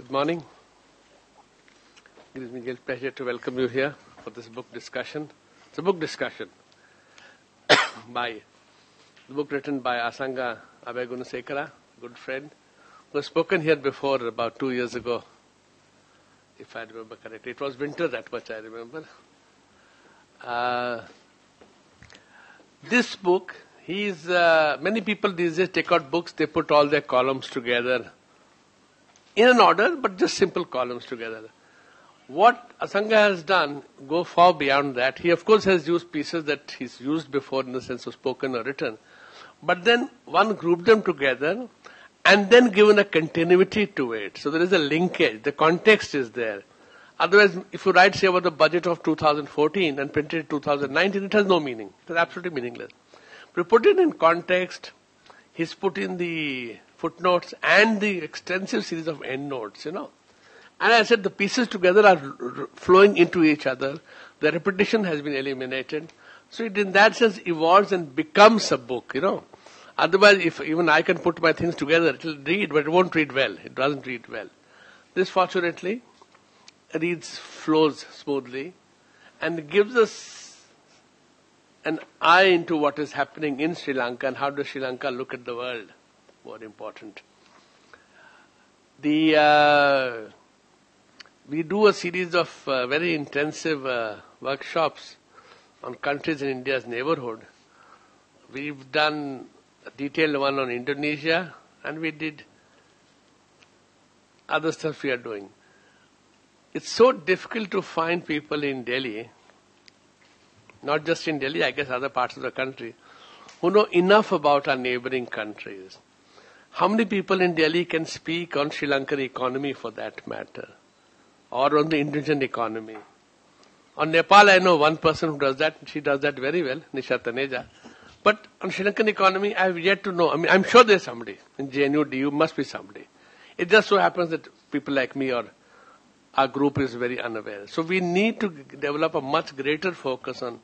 Good morning. It gives me great pleasure to welcome you here for this book discussion. It's a book discussion the book written by Asanga Abeyagoonasekera, good friend, who has spoken here before about 2 years ago, if I remember correctly. It was winter, that much I remember. This book, many people these days take out books, they put all their columns together in an order, but just simple columns together. What Asanga has done go far beyond that. He of course has used pieces that he's used before in the sense of spoken or written, but then one grouped them together and then given a continuity to it. So there is a linkage, the context is there. Otherwise, if you write, say, about the budget of 2014 and printed in 2019, it has no meaning. It is absolutely meaningless. But you put it in context, he's put in the footnotes and the extensive series of endnotes, And I said the pieces together are flowing into each other. The repetition has been eliminated. So it in that sense evolves and becomes a book, Otherwise, if even I can put my things together, it will read, but it won't read well. It doesn't read well. This fortunately flows smoothly and gives us an eye into what is happening in Sri Lanka and how does Sri Lanka look at the world. More important. We do a series of very intensive workshops on countries in India's neighborhood. We've done a detailed one on Indonesia, and we did other stuff we are doing. It's so difficult to find people in Delhi, not just in Delhi, I guess other parts of the country, who know enough about our neighboring countries. How many people in Delhi can speak on Sri Lankan economy for that matter? Or on the Indonesian economy? On Nepal, I know one person who does that. She does that very well, Nisha Taneja. But on Sri Lankan economy, I have yet to know. I'm sure there's somebody. In JNU, DU must be somebody. It just so happens that people like me or our group is very unaware. So we need to develop a much greater focus on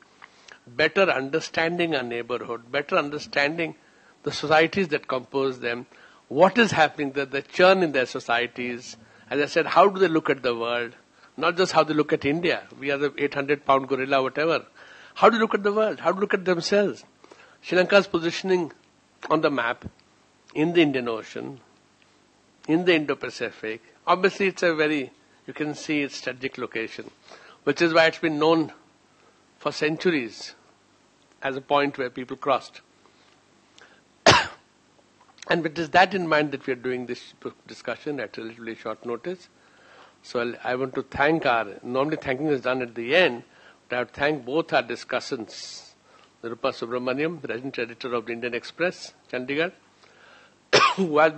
better understanding our neighborhood, better understanding the societies that compose them, what is happening, the churn in their societies. As I said, how do they look at the world? Not just how they look at India. We are the 800-pound gorilla, whatever. How do they look at the world? How do they look at themselves? Sri Lanka's positioning on the map, in the Indian Ocean, in the Indo-Pacific. Obviously, it's you can see its strategic location, which is why it's been known for centuries as a point where people crossed. And it is that in mind that we are doing this discussion at a relatively short notice. So I want to thank normally thanking is done at the end, but I would thank both our discussants, Nirupama Subramanian, resident editor of the Indian Express, Chandigarh, who has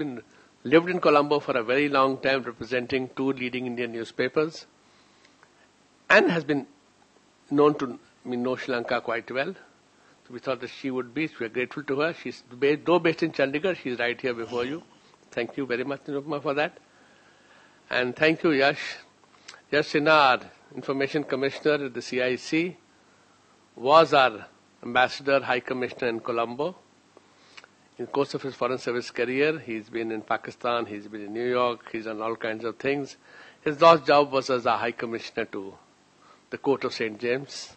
lived in Colombo for a very long time, representing 2 leading Indian newspapers, and has been known to know Sri Lanka quite well. So we thought that she would be. We are grateful to her. She's though based in Chandigarh, she's right here before you. Thank you very much, Nirupama, for that. And thank you, Yash. Yash Sinha, our Information Commissioner at the CIC, was our Ambassador, High Commissioner in Colombo. In the course of his Foreign Service career, he's been in Pakistan, he's been in New York, he's done all kinds of things. His last job was as a High Commissioner to the Court of St. James.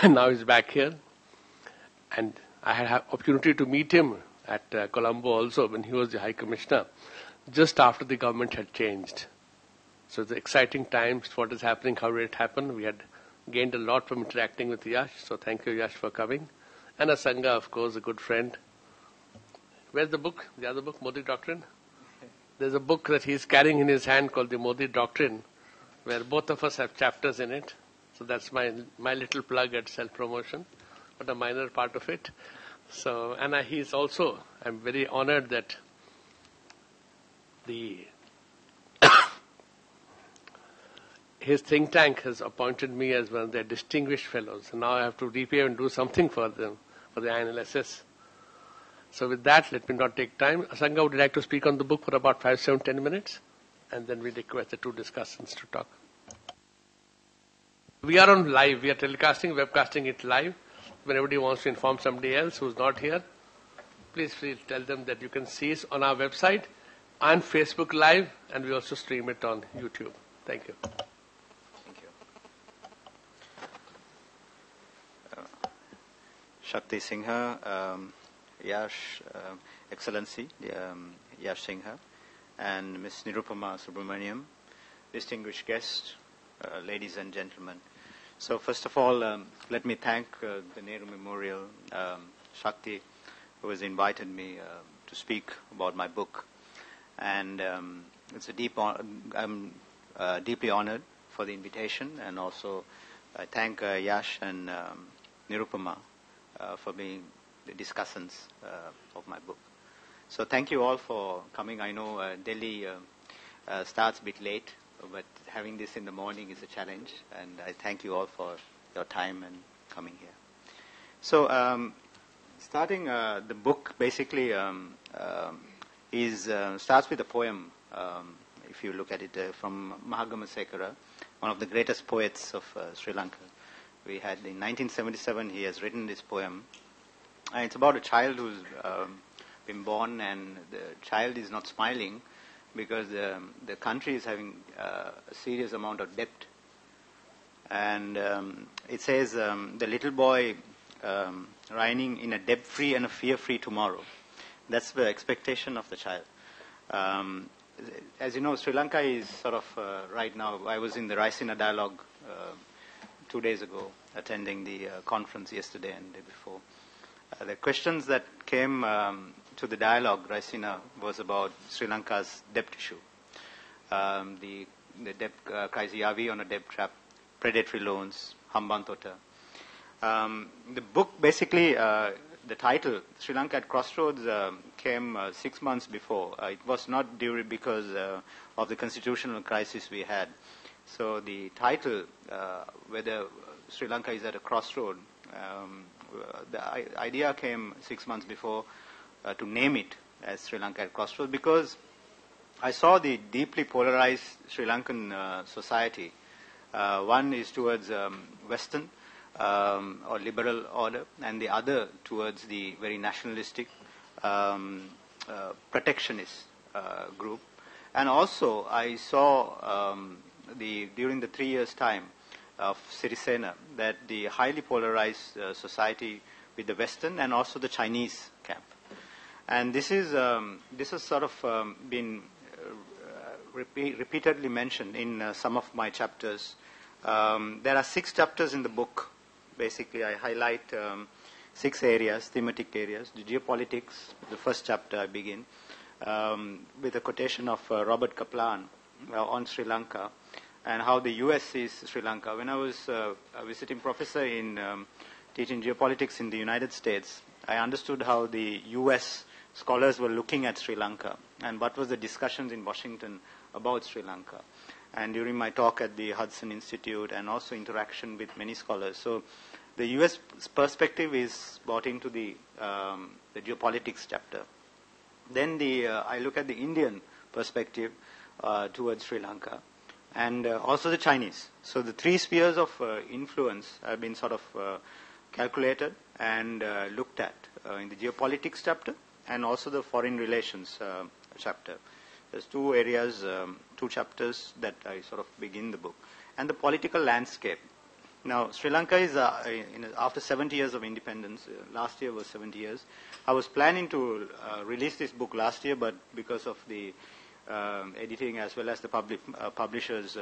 Now he's back here. And I had opportunity to meet him at Colombo also when he was the High Commissioner, just after the government had changed. So it's exciting times, what is happening, how did it happen. We had gained a lot from interacting with Yash, so thank you, Yash, for coming. And Asanga, of course, a good friend. Where's the book? The other book, Modi Doctrine? There's a book that he's carrying in his hand called the Modi Doctrine, where both of us have chapters in it. So that's my little plug at self-promotion, but a minor part of it. So, and he's also, I'm very honored that his think tank has appointed me as one of their distinguished fellows. And now I have to repay and do something for them, for the INLSS. So with that, let me not take time. Asanga, would you like to speak on the book for about 5, 7, 10 minutes? And then we request the 2 discussants to talk. We are on live. We are webcasting it live. When anybody wants to inform somebody else who's not here, please tell them that you can see it on our website on Facebook Live, and we also stream it on YouTube. Thank you. Thank you. Shakti Sinha, Yash, Excellency, Yash Sinha, and Ms. Nirupama Subramanian, distinguished guests, ladies and gentlemen. So first of all, let me thank the Nehru Memorial, Shakti, who has invited me to speak about my book. And it's a I'm deeply honored for the invitation, and also I thank Yash and Nirupama for being the discussants of my book. So thank you all for coming. I know Delhi starts a bit late, but having this in the morning is a challenge, and I thank you all for your time and coming here. So starting the book basically starts with a poem, if you look at it, from Abeyagoonasekera, one of the greatest poets of Sri Lanka. We had in 1977, he has written this poem. And it's about a child who's been born, and the child is not smiling because the country is having a serious amount of debt. And it says, the little boy reigning in a debt-free and a fear-free tomorrow. That's the expectation of the child. As you know, Sri Lanka is sort of, right now, I was in the Raisina dialogue 2 days ago, attending the conference yesterday and the day before. The questions that came to the dialogue, Raisina, was about Sri Lanka's debt issue. The debt crisis, Yavi on a debt trap, predatory loans, Hambantota. The book basically, the title, Sri Lanka at Crossroads, came 6 months before. It was not during because of the constitutional crisis we had. So the title, whether Sri Lanka is at a crossroad, the idea came 6 months before to name it as Sri Lanka at Crossroads, because I saw the deeply polarized Sri Lankan society. One is towards Western, or liberal order, and the other towards the very nationalistic, protectionist group. And also, I saw during the 3 years' time of Sirisena, that the highly polarized society with the Western and also the Chinese camp. And this has sort of been repeatedly mentioned in some of my chapters. There are 6 chapters in the book. Basically, I highlight 6 areas, thematic areas. The geopolitics, the first chapter I begin, with a quotation of Robert Kaplan on Sri Lanka and how the U.S. sees Sri Lanka. When I was a visiting professor in teaching geopolitics in the United States, I understood how the U.S. scholars were looking at Sri Lanka and what was the discussions in Washington about Sri Lanka. And during my talk at the Hudson Institute and also interaction with many scholars. So the U.S. perspective is brought into the geopolitics chapter. Then I look at the Indian perspective towards Sri Lanka, and also the Chinese. So the 3 spheres of influence have been sort of calculated and looked at in the geopolitics chapter and also the foreign relations chapter. There's 2 areas, 2 chapters that I sort of begin the book. And the political landscape. Now, Sri Lanka is, after 70 years of independence, last year was 70 years. I was planning to release this book last year, but because of the editing as well as the publishers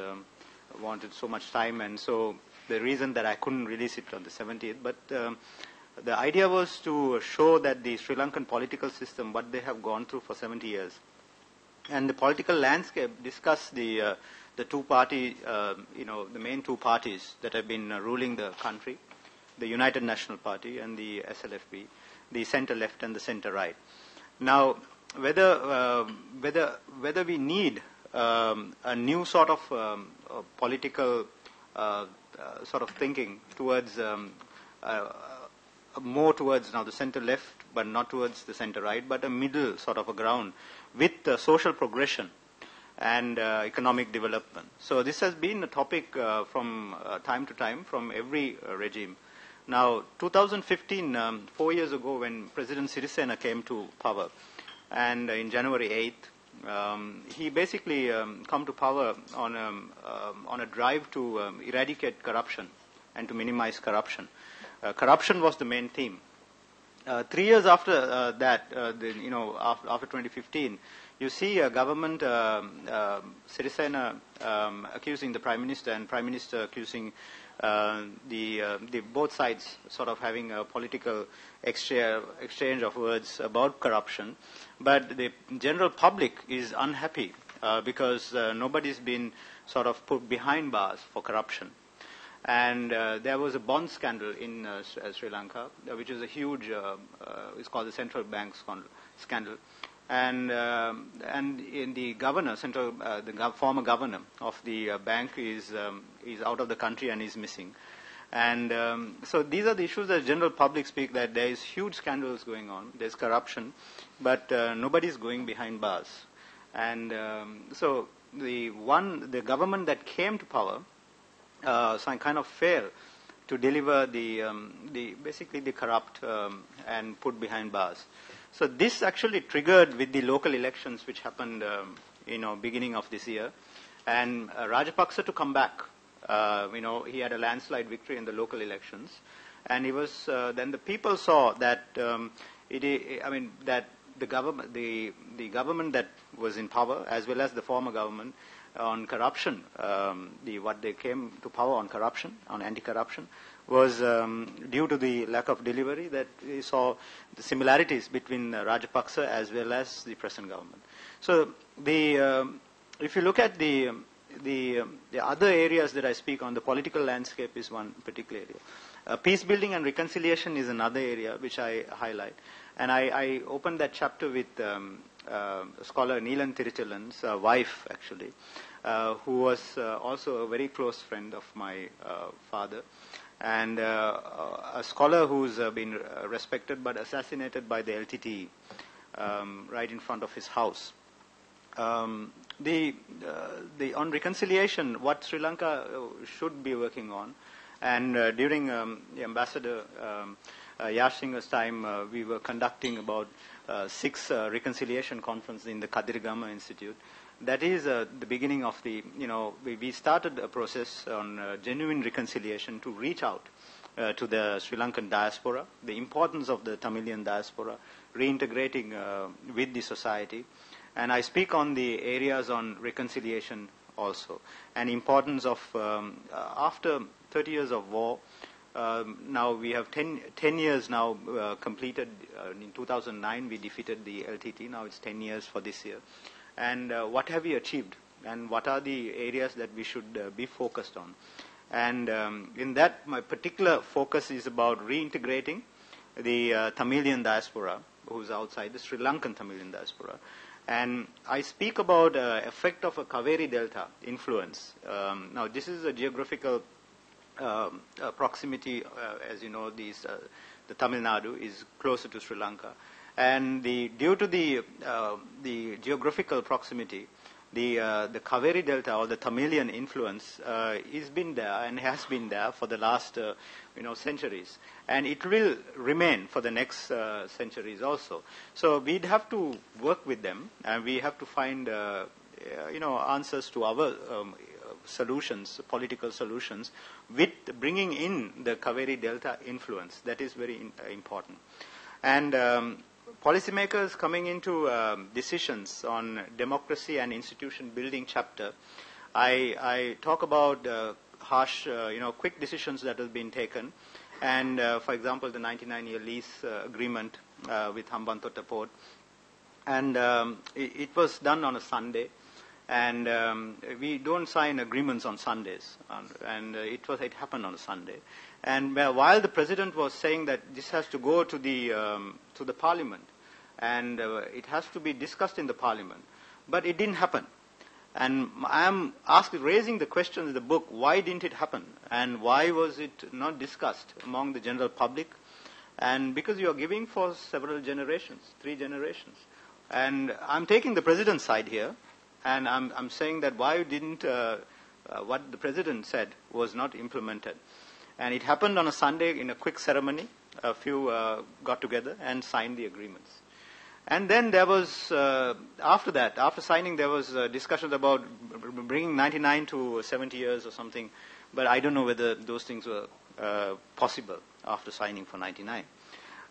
wanted so much time, and so the reason that I couldn't release it on the 70th. But the idea was to show that the Sri Lankan political system, what they have gone through for 70 years, and the political landscape, discuss the 2-party, the main 2 parties that have been ruling the country, the United National Party and the SLFP, the center left and the center right. Now, whether we need a new sort of political sort of thinking towards more towards now the center left, but not towards the center right, but a middle sort of a ground with social progression and economic development. So this has been a topic from time to time from every regime. Now, 2015, 4 years ago, when President Sirisena came to power, and in January 8th, he basically come to power on a drive to eradicate corruption and to minimize corruption. Corruption was the main theme. 3 years after that, after 2015, you see a government, Sirisena, accusing the Prime Minister and Prime Minister accusing the both sides sort of having a political exchange of words about corruption. But the general public is unhappy because nobody's been sort of put behind bars for corruption. And there was a bond scandal in Sri Lanka, which is a huge, it's called the central bank scandal. And in the governor, the former governor of the bank is out of the country and is missing. And so these are the issues that the general public speak, that there is huge scandals going on, there's corruption, but nobody is going behind bars. And so the government that came to power, so I kind of failed to deliver basically the corrupt and put behind bars. So this actually triggered with the local elections which happened, beginning of this year, and Rajapaksa to come back. He had a landslide victory in the local elections, and he was. Then the people saw that that the government that was in power, as well as the former government, on corruption, what they came to power on corruption, on anti-corruption, was due to the lack of delivery, that we saw the similarities between Rajapaksa as well as the present government. So if you look at the other areas that I speak on, the political landscape is one particular area. Peace building and reconciliation is another area which I highlight. And I opened that chapter with scholar Neelan Tiruchalan's wife, actually, who was also a very close friend of my father, and a scholar who's been respected but assassinated by the LTTE right in front of his house. On reconciliation, what Sri Lanka should be working on, and during the Ambassador Yashvardhan's time, we were conducting about 6 reconciliation conferences in the Kadirgama Institute. That is the beginning of we started a process on genuine reconciliation to reach out to the Sri Lankan diaspora, the importance of the Tamilian diaspora, reintegrating with the society. And I speak on the areas on reconciliation also, and importance of, after 30 years of war, now we have 10 years now completed. In 2009 we defeated the LTT, now it's 10 years for this year. And what have we achieved, and what are the areas that we should be focused on? And in that, my particular focus is about reintegrating the Tamilian diaspora, who's outside, the Sri Lankan Tamilian diaspora. And I speak about effect of a Kaveri Delta influence. Now, this is a geographical proximity. As you know, the Tamil Nadu is closer to Sri Lanka. And due to the geographical proximity, the Kaveri Delta, or the Tamilian influence, is been there and has been there for the last centuries, and it will remain for the next centuries also. So we'd have to work with them, and we have to find answers to our solutions, political solutions, with bringing in the Kaveri Delta influence. That is very important. And policymakers coming into decisions on democracy and institution building chapter, I talk about harsh, quick decisions that have been taken. And, for example, the 99-year lease agreement with Hambantota Port. And it was done on a Sunday. And we don't sign agreements on Sundays. And it happened on a Sunday. And while the president was saying that this has to go to the parliament, and it has to be discussed in the parliament, but it didn't happen. And I am raising the question in the book: why didn't it happen, and why was it not discussed among the general public? And because you are giving for several generations, 3 generations, and I'm taking the president's side here, and I'm saying that why didn't what the president said was not implemented. And it happened on a Sunday in a quick ceremony. A few got together and signed the agreements. And then there was, after that, after signing, there was discussions about bringing 99 to 70 years or something. But I don't know whether those things were possible after signing for 99.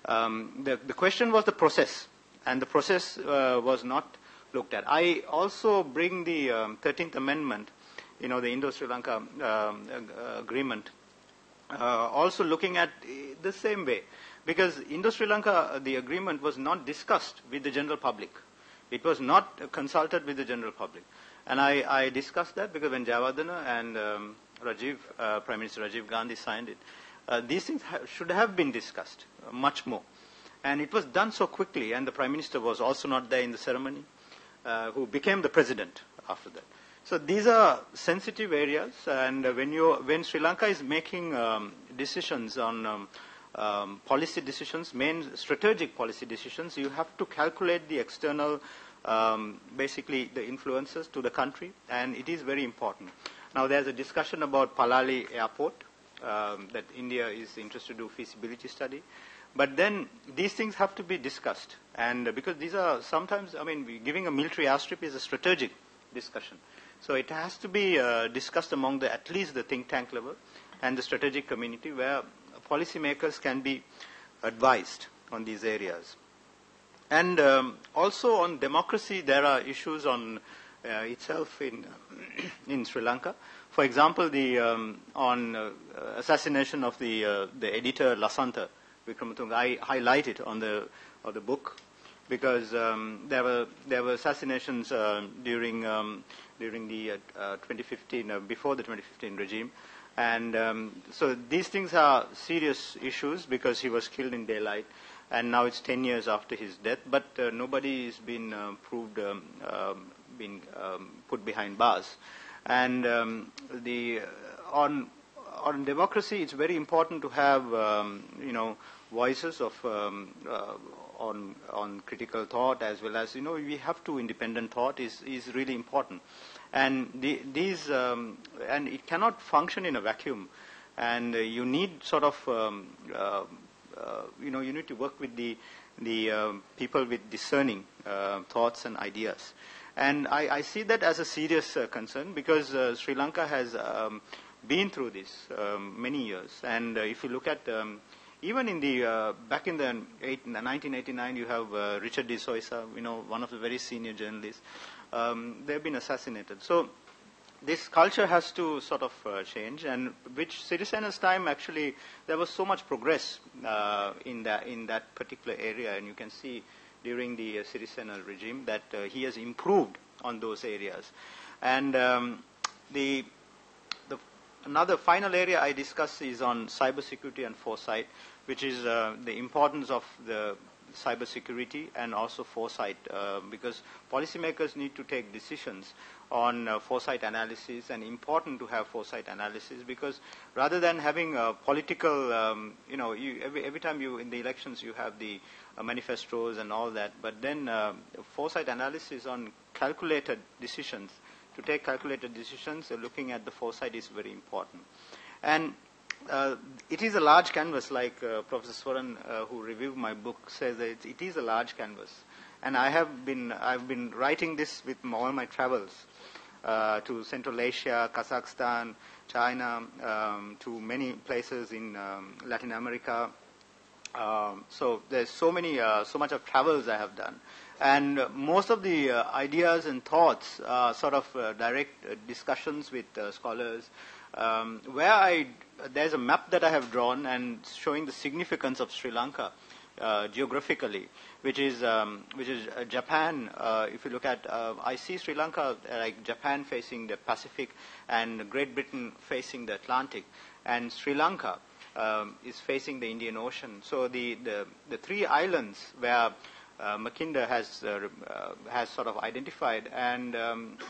The question was the process, and the process was not looked at. I also bring the 13th Amendment, the Indo-Sri Lanka agreement, also looking at the same way. Because Indo-Sri Lanka, the agreement was not discussed with the general public. It was not consulted with the general public. And I discussed that because when Jayawardena and Prime Minister Rajiv Gandhi signed it, these things should have been discussed much more. And it was done so quickly, and the Prime Minister was also not there in the ceremony, who became the President after that. So these are sensitive areas, and when Sri Lanka is making decisions on policy decisions, main strategic policy decisions, you have to calculate the external, basically the influences to the country, and it is very important. Now there's a discussion about Palali Airport, that India is interested to do feasibility study. But then these things have to be discussed, and because these are sometimes, giving a military airstrip is a strategic discussion. So it has to be discussed among at least the think tank level and the strategic community, where policymakers can be advised on these areas. And also on democracy, there are issues on itself in Sri Lanka. For example, on assassination of the editor Lasantha Wickramatunge, I highlight it on the book because there were assassinations during the 2015 before the 2015 regime. And so these things are serious issues because he was killed in daylight, and now it's 10 years after his death, but nobody has been proved, been put behind bars. And on democracy, it's very important to have voices of on critical thought, as well as we have to independent thought is really important. And these and it cannot function in a vacuum, and you need sort of you need to work with the people with discerning thoughts and ideas. And I see that as a serious concern because Sri Lanka has been through this many years. And if you look at even in the back in the 1989, you have Richard D. Soisa, one of the very senior journalists. They've been assassinated. So this culture has to sort of change, and which Sirisena's time actually there was so much progress in that particular area, and you can see during the Sirisena regime that he has improved on those areas. And another final area I discuss is on cybersecurity and foresight, which is the importance of the cybersecurity and also foresight, because policymakers need to take decisions on foresight analysis, and important to have foresight analysis because rather than having a political, every time you in the elections you have the manifestos and all that, but then foresight analysis on calculated decisions, to take calculated decisions, looking at the foresight is very important. And it is a large canvas, like Professor Swaran, who reviewed my book, says that it is a large canvas. And I've been writing this with all my travels to Central Asia, Kazakhstan, China, to many places in Latin America. So there's so much of travels I have done. And most of the ideas and thoughts are sort of direct discussions with scholars, where there's a map that I have drawn and showing the significance of Sri Lanka geographically, which is Japan. If you look at, I see Sri Lanka like Japan facing the Pacific and Great Britain facing the Atlantic, and Sri Lanka is facing the Indian Ocean. So the three islands where Mackinder has sort of identified, and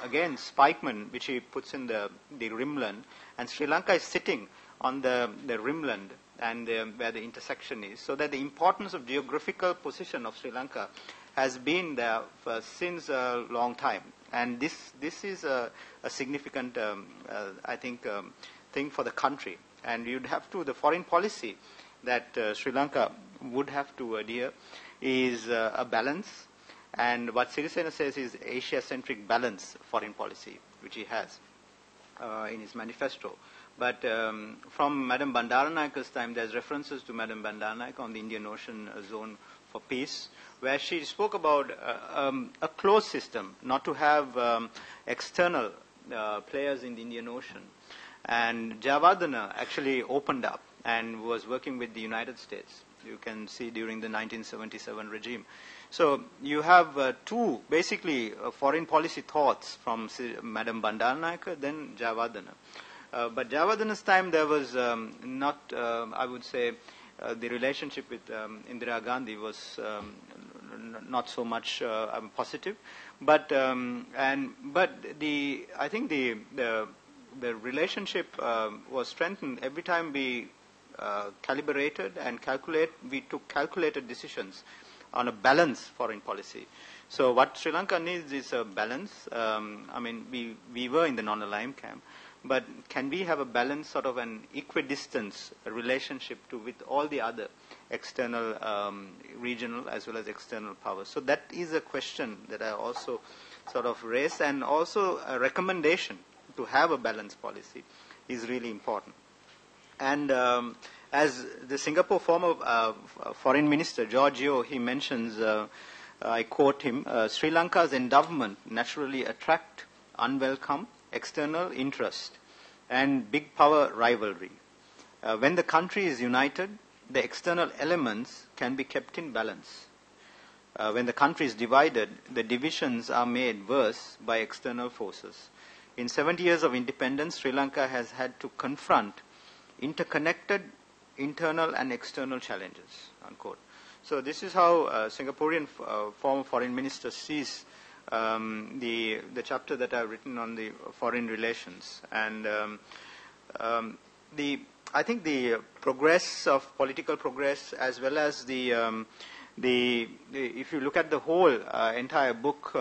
again Spikeman, which he puts in the rimland, and Sri Lanka is sitting on the rimland and where the intersection is, so that the importance of geographical position of Sri Lanka has been there since a long time, and this is a significant, I think, thing for the country, and you'd have to the foreign policy that Sri Lanka would have to adhere is a balance And what Sirisena says is Asia-centric balance foreign policy, which he has in his manifesto. But from Madam Bandaranaike's time, there's references to Madam Bandaranaike on the Indian Ocean zone for peace, where she spoke about a closed system, not to have external players in the Indian Ocean. And Jayawardena actually opened up and was working with the United States. You can see during the 1977 regime. So you have two basically foreign policy thoughts from Madam Bandaranaike, then Jayawardena. But Jayawardena's time there was not, I would say, the relationship with Indira Gandhi was not so much positive. But I think the relationship was strengthened every time we calibrated and we took calculated decisions on a balanced foreign policy. So what Sri Lanka needs is a balance. I mean, we were in the non-aligned camp, but can we have a balanced sort of an equidistance relationship with all the other external, regional as well as external powers? So that is a question that I also sort of raised, and also a recommendation to have a balanced policy is really important. And as the Singapore former foreign minister, Giorgio, he mentions, I quote him, Sri Lanka's endowment naturally attract unwelcome external interest and big power rivalry. When the country is united, the external elements can be kept in balance. When the country is divided, the divisions are made worse by external forces. In 70 years of independence, Sri Lanka has had to confront interconnected internal and external challenges, unquote. So this is how Singaporean former foreign minister sees the chapter that I've written on the foreign relations. And I think the progress of political progress, as well as if you look at the whole entire book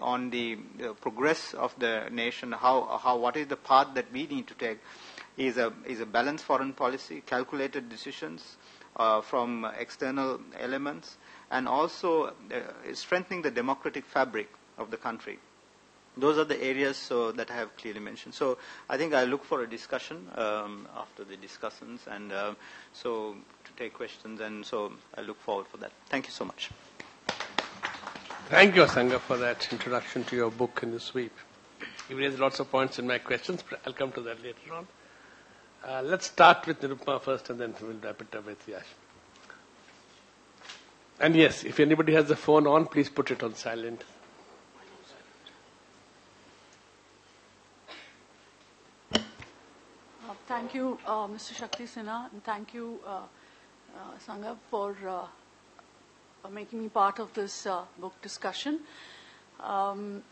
on the progress of the nation, what is the path that we need to take, is a balanced foreign policy, calculated decisions from external elements, and also strengthening the democratic fabric of the country. Those are the areas that I have clearly mentioned. So I think I look for a discussion after the discussants, and so to take questions, and so I look forward for that. Thank you so much. Thank you, Asanga, for that introduction to your book in the sweep. You raised lots of points in my questions, but I'll come to that later on. Let's start with Nirupama first, and then we'll wrap it up with Yash. And yes, if anybody has the phone on, please put it on silent. Thank you, Mr. Shakti Sinha, and thank you, Asanga, for making me part of this book discussion. There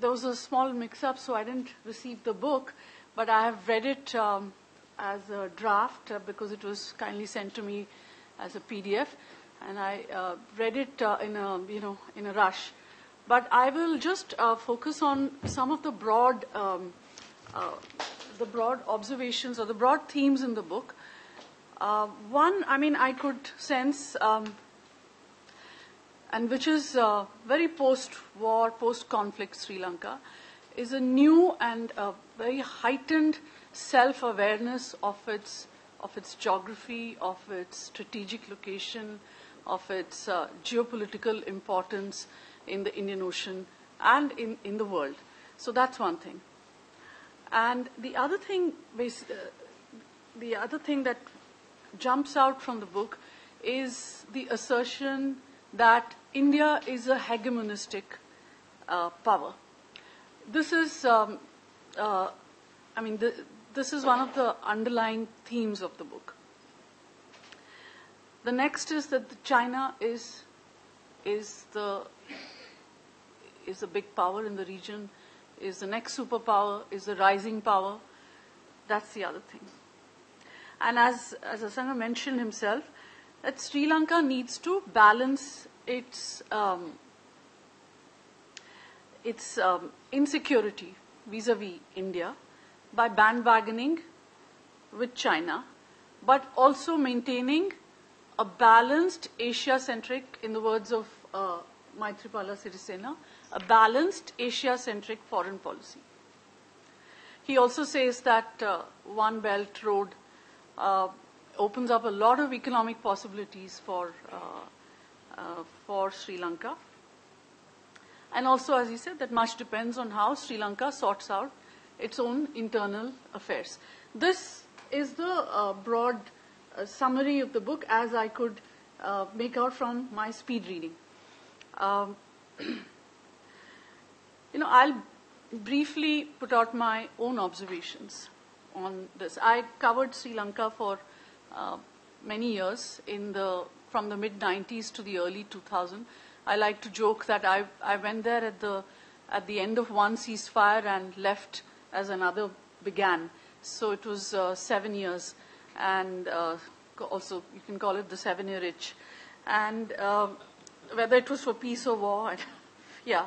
was a small mix-up, so I didn't receive the book, but I have read it as a draft because it was kindly sent to me as a PDF, and I read it in a rush. But I will just focus on some of the broad observations or the broad themes in the book. One, I could sense, and which is very post-war, post-conflict Sri Lanka, is a new and very heightened self-awareness of its geography, of its strategic location, of its geopolitical importance in the Indian Ocean and in the world. So that's one thing. And the other thing that jumps out from the book is the assertion that India is a hegemonistic power. This is, this is one of the underlying themes of the book. The next is that China is the big power in the region, is the next superpower, is the rising power. That's the other thing. And as Asanga mentioned himself, that Sri Lanka needs to balance its insecurity vis-a-vis India by bandwagoning with China, but also maintaining a balanced Asia-centric, in the words of Maithripala Sirisena, a balanced Asia-centric foreign policy. He also says that One Belt Road opens up a lot of economic possibilities for Sri Lanka. And also, as he said, that much depends on how Sri Lanka sorts out its own internal affairs. This is the broad summary of the book as I could make out from my speed reading. I'll briefly put out my own observations on this. I covered Sri Lanka for many years from the mid-90s to the early 2000s. I like to joke that I went there at the end of one ceasefire and left as another began. So it was 7 years, and also you can call it the 7-year itch. And whether it was for peace or war, yeah.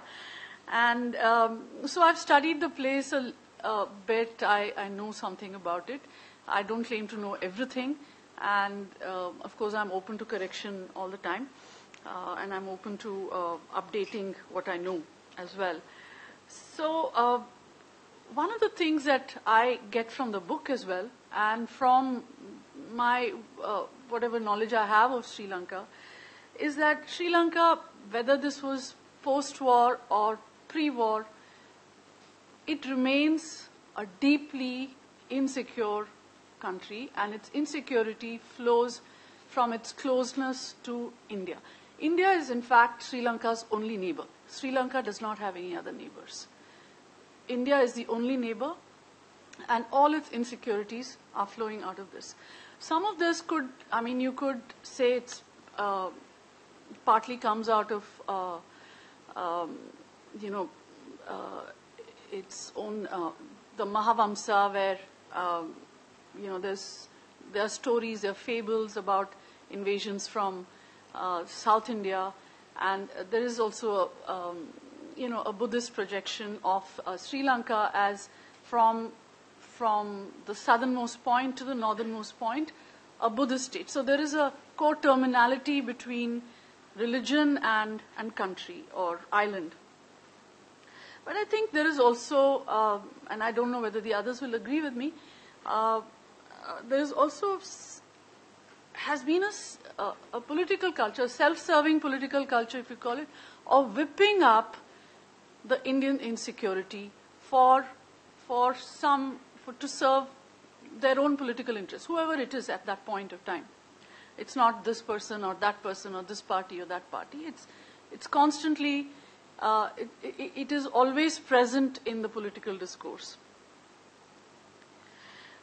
And so I've studied the place a bit. I know something about it. I don't claim to know everything. And of course, I'm open to correction all the time. And I'm open to updating what I know as well. So one of the things that I get from the book as well, and from my whatever knowledge I have of Sri Lanka, is that Sri Lanka, whether this was post-war or pre-war, it remains a deeply insecure country, and its insecurity flows from its closeness to India. India is, in fact, Sri Lanka's only neighbor. Sri Lanka does not have any other neighbors. India is the only neighbor, and all its insecurities are flowing out of this. Some of this you could say it's partly comes out of, its own, the Mahavamsa, where, there are stories, there are fables about invasions from South India, and there is also a Buddhist projection of Sri Lanka as from the southernmost point to the northernmost point, a Buddhist state. So there is a co-terminality between religion and country or island. But I think there is also, and I don't know whether the others will agree with me, there is also has been a political culture, self-serving political culture, if you call it, of whipping up the Indian insecurity to serve their own political interests, whoever it is at that point of time. It's not this person or that person or this party or that party. It's constantly, it is always present in the political discourse.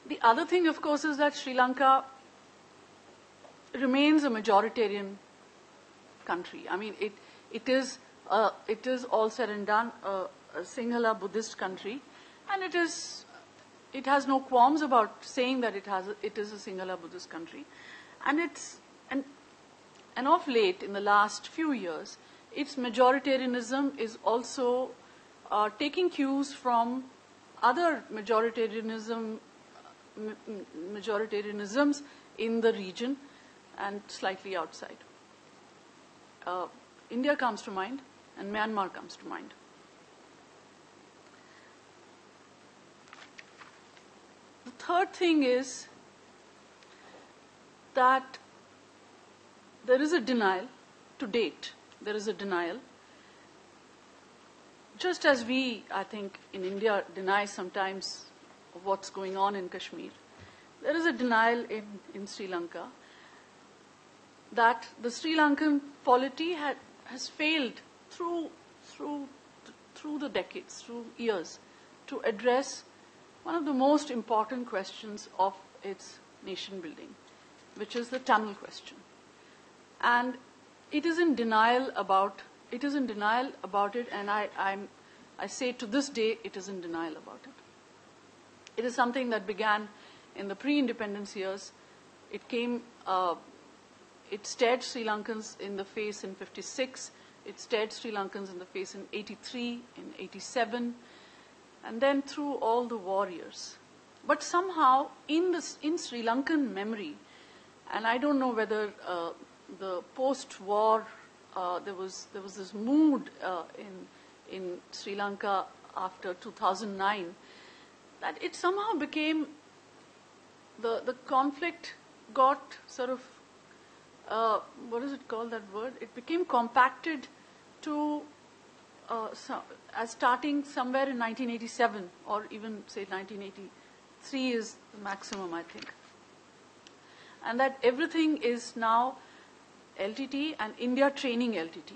The other thing, of course, is that Sri Lanka remains a majoritarian country. I mean, it is all said and done a Sinhala Buddhist country, and it has no qualms about saying that it is a Sinhala Buddhist country, and of late, in the last few years, its majoritarianism is also taking cues from other majoritarianisms in the region and slightly outside. India comes to mind, and Myanmar comes to mind. The third thing is that there is a denial, to date, there is a denial. Just as we, I think, in India deny sometimes of what's going on in Kashmir, there is a denial in Sri Lanka that the Sri Lankan polity has failed through the decades, through years, to address one of the most important questions of its nation building, which is the Tamil question. And it is in denial about it, and I say to this day it is in denial about it. It is something that began in the pre-independence years. It stared Sri Lankans in the face in 56. It stared Sri Lankans in the face in 83, in 87, and then through all the war years. But somehow, in Sri Lankan memory, and I don't know whether the post-war there was this mood in Sri Lanka after 2009 that it somehow became the conflict got sort of what is it called, that word? It became compacted to as starting somewhere in 1987 or even say 1983 is the maximum, I think. And that everything is now LTT and India training LTT.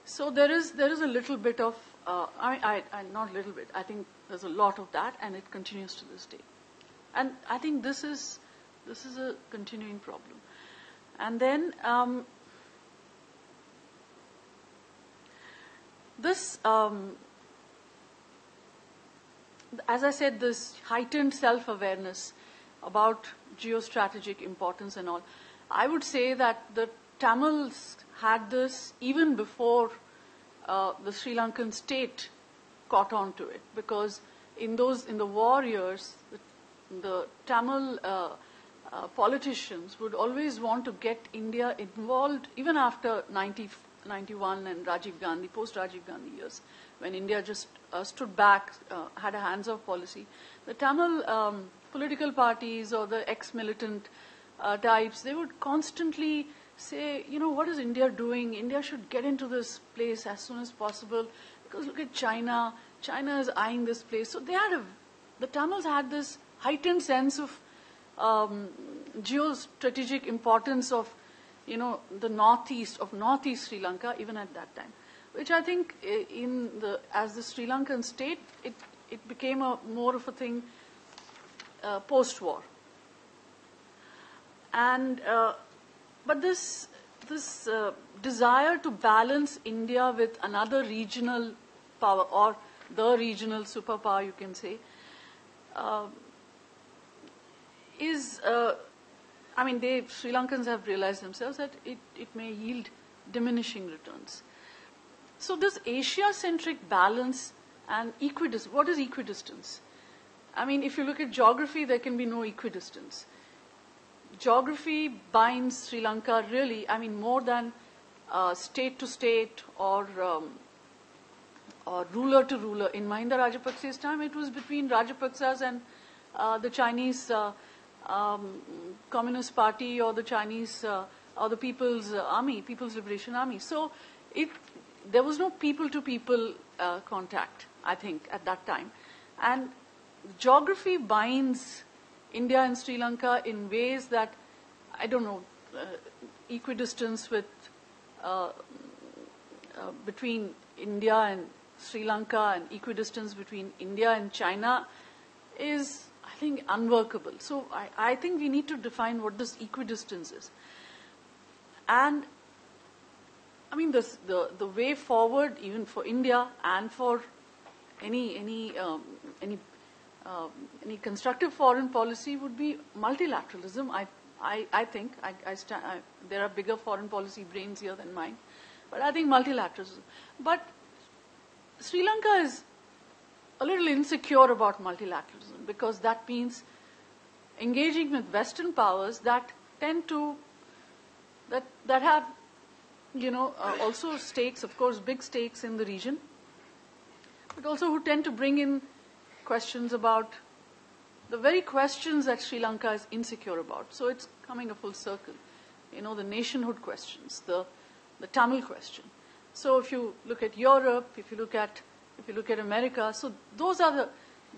So there is a little bit of, I not little bit, I think there's a lot of that, and it continues to this day. And I think this is a continuing problem. And then this, as I said, this heightened self-awareness about geostrategic importance and all, I would say that the Tamils had this even before the Sri Lankan state caught on to it, because in the war years, the Tamil politicians would always want to get India involved, even after 91 and Rajiv Gandhi, post-Rajiv Gandhi years, when India just stood back, had a hands-off policy. The Tamil political parties or the ex-militant types, they would constantly say, what is India doing? India should get into this place as soon as possible, because look at China. China is eyeing this place. So the Tamils had this heightened sense of geostrategic importance of, the northeast Sri Lanka, even at that time, which I think as the Sri Lankan state, it became more of a thing post-war. And but this desire to balance India with another regional power, or the regional superpower, you can say, is, Sri Lankans have realized themselves that it may yield diminishing returns. So this Asia-centric balance and equidistance, what is equidistance? If you look at geography, there can be no equidistance. Geography binds Sri Lanka really, more than state to state or ruler to ruler. In Mahinda Rajapaksa's time, it was between Rajapaksas and the Chinese Communist Party or the Chinese or the People's Army, People's Liberation Army. So there was no people-to-people contact, I think, at that time. And geography binds India and Sri Lanka in ways that, equidistance with between India and Sri Lanka and equidistance between India and China is, I think, unworkable. So I think we need to define what this equidistance is. And the way forward, even for India and for any constructive foreign policy, would be multilateralism. I think there are bigger foreign policy brains here than mine, but I think multilateralism. But Sri Lanka is a little insecure about multilateralism, because that means engaging with Western powers that tend to that have also stakes, of course, big stakes in the region, but also who tend to bring in questions about the very questions that Sri Lanka is insecure about. So it's coming a full circle. The nationhood questions, the Tamil question. So if you look at Europe, if you look at America, so those are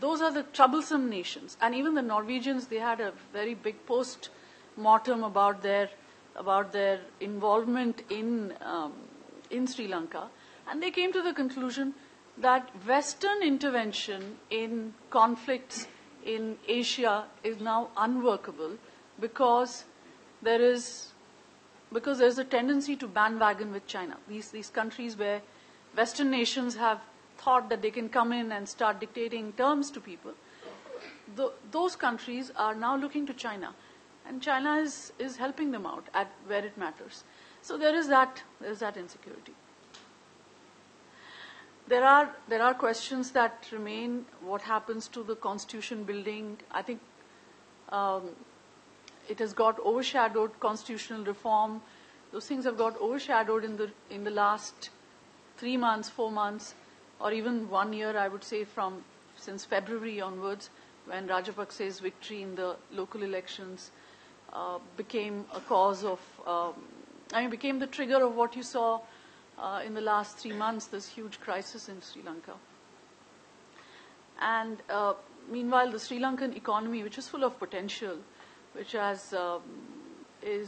the troublesome nations. And even the Norwegians, they had a very big post-mortem about their involvement in Sri Lanka, and they came to the conclusion that Western intervention in conflicts in Asia is now unworkable, because there is a tendency to bandwagon with China. These countries where Western nations have thought that they can come in and start dictating terms to people, those countries are now looking to China, and China is helping them out at where it matters. So there is that insecurity. There are questions that remain. What happens to the constitution building? I think it has got overshadowed. Constitutional reform those things have got overshadowed in the last 3 months, 4 months, or even 1 year, I would say, since February onwards, when Rajapakse's victory in the local elections became a cause of, became the trigger of what you saw in the last 3 months, this huge crisis in Sri Lanka. And meanwhile, the Sri Lankan economy, which is full of potential, which is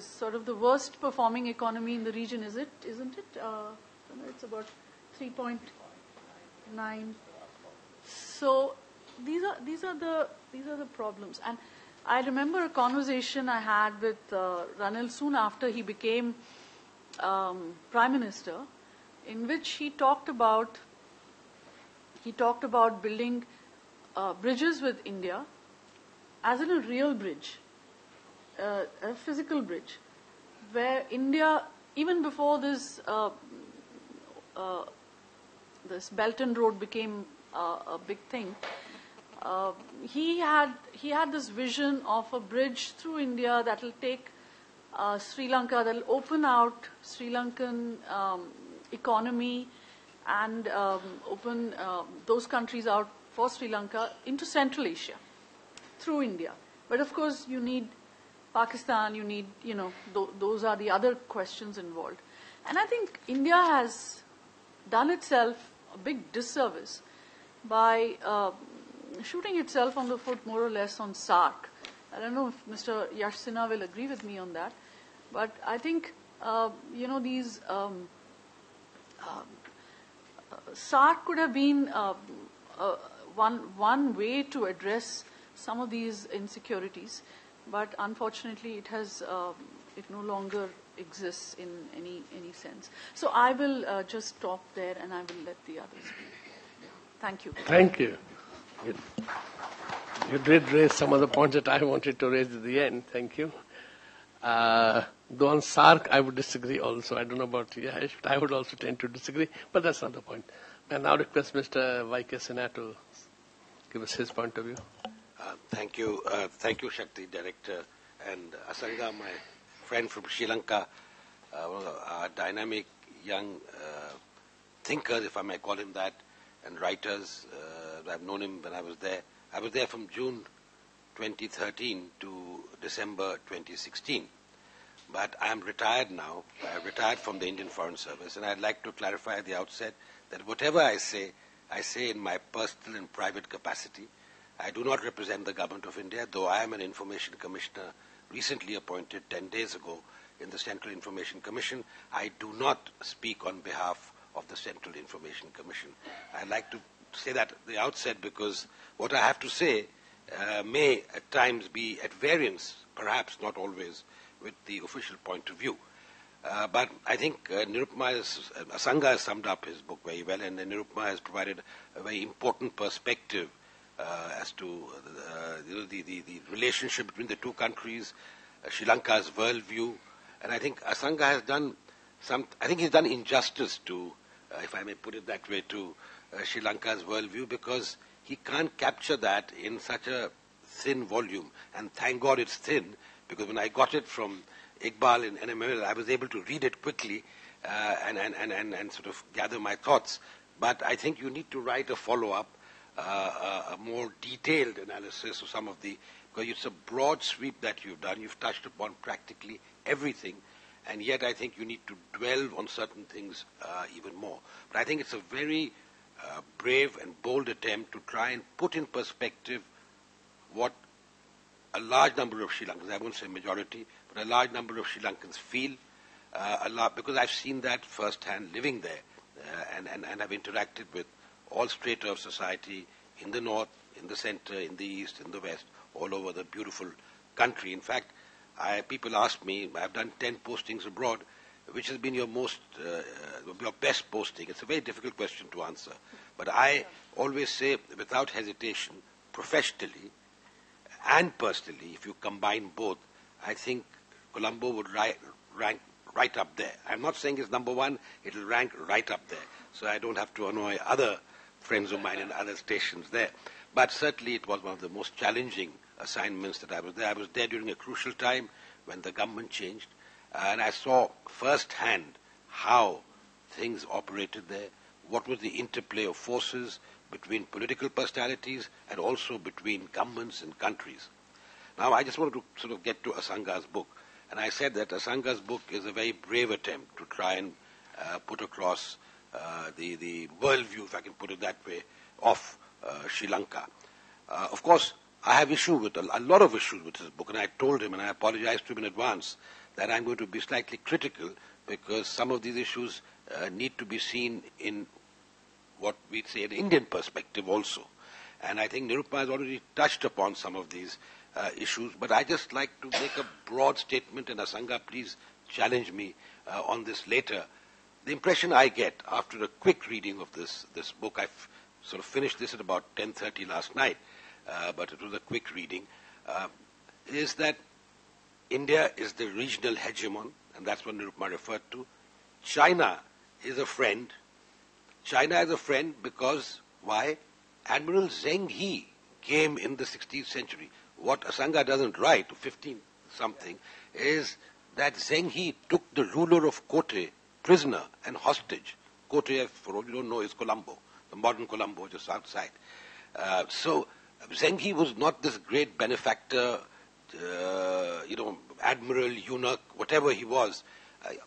sort of the worst performing economy in the region, isn't it? It's about 3.9. So these are the problems. And I remember a conversation I had with Ranil soon after he became Prime Minister, in which he talked about building bridges with India, as in a real bridge, a physical bridge, where India, even before this Belt and Road became a big thing, he had this vision of a bridge through India that will take Sri Lanka, that will open out Sri Lankan economy and open those countries out for Sri Lanka into Central Asia through India. But of course, you need Pakistan, you need, those are the other questions involved. And I think India has done itself a big disservice by shooting itself on the foot more or less on SAARC. I don't know if Mr. Sinha will agree with me on that, but I think, these SAARC could have been one way to address some of these insecurities, but unfortunately it no longer exists in any sense. So I will just stop there and I will let the others speak. Thank you. Thank you. You did raise some of the points that I wanted to raise at the end. Thank you. Though on SAARC, I would disagree also. I don't know about Yash, but I would also tend to disagree, but that's not the point. I now request Mr. Y.K. Sinha to give us his point of view. Thank you. Thank you, Shakti, Director, and Asanga, my friend from Sri Lanka, our dynamic young thinkers, if I may call him that, and writers. I've known him when I was there. I was there from June 2013 to December 2016. But I am retired now. I retired from the Indian Foreign Service, and I'd like to clarify at the outset that whatever I say in my personal and private capacity. I do not represent the Government of India, though I am an Information Commissioner recently appointed 10 days ago in the Central Information Commission. I do not speak on behalf of the Central Information Commission. I'd like to say that at the outset because what I have to say may at times be at variance, perhaps not always, with the official point of view. But I think Asanga has summed up his book very well, and Nirupama has provided a very important perspective as to the relationship between the two countries, Sri Lanka's worldview, and I think Asanga has done he's done injustice to, if I may put it that way, to Sri Lanka's worldview, because he can't capture that in such a thin volume. And thank God it's thin, because when I got it from Iqbal in NML, I was able to read it quickly and sort of gather my thoughts. But I think you need to write a follow-up, a more detailed analysis of some of because it's a broad sweep that you've done. You've touched upon practically everything, and yet I think you need to dwell on certain things even more. But I think it's a very brave and bold attempt to try and put in perspective what a large number of Sri Lankans, I won't say majority, but a large number of Sri Lankans feel, because I've seen that firsthand living there and have interacted with all strata of society in the north, in the center, in the east, in the west, all over the beautiful country. In fact, people ask me, I've done 10 postings abroad, which has been your best posting? It's a very difficult question to answer. But I always say, without hesitation, professionally and personally, if you combine both, I think Colombo would rank right up there. I'm not saying it's number one, it will rank right up there. So I don't have to annoy other friends of mine in other stations there. But certainly it was one of the most challenging assignments that I was there. I was there during a crucial time when the government changed. and I saw firsthand how things operated there, what was the interplay of forces between political personalities and also between governments and countries. Now, I just wanted to sort of get to Asanga's book, and I said that Asanga's book is a very brave attempt to try and put across the worldview, if I can put it that way, of Sri Lanka. Of course, I have a lot of issues with his book, and I told him, and I apologized to him in advance, that I'm going to be slightly critical because some of these issues need to be seen in what we'd say an Indian perspective also. And I think Nirupama has already touched upon some of these issues, but I just like to make a broad statement, and Asanga, please challenge me on this later. The impression I get after a quick reading of this book, I've sort of finished this at about 10:30 last night, but it was a quick reading, is that India is the regional hegemon, and that's what Nirupama referred to. China is a friend. China is a friend because, why? Admiral Zheng He came in the 16th century. What Asanga doesn't write, 15-something, is that Zheng He took the ruler of Kotte prisoner and hostage. Kotte, for all you don't know, is Colombo, the modern Colombo, just outside. So Zheng He was not this great benefactor, admiral, eunuch, whatever he was.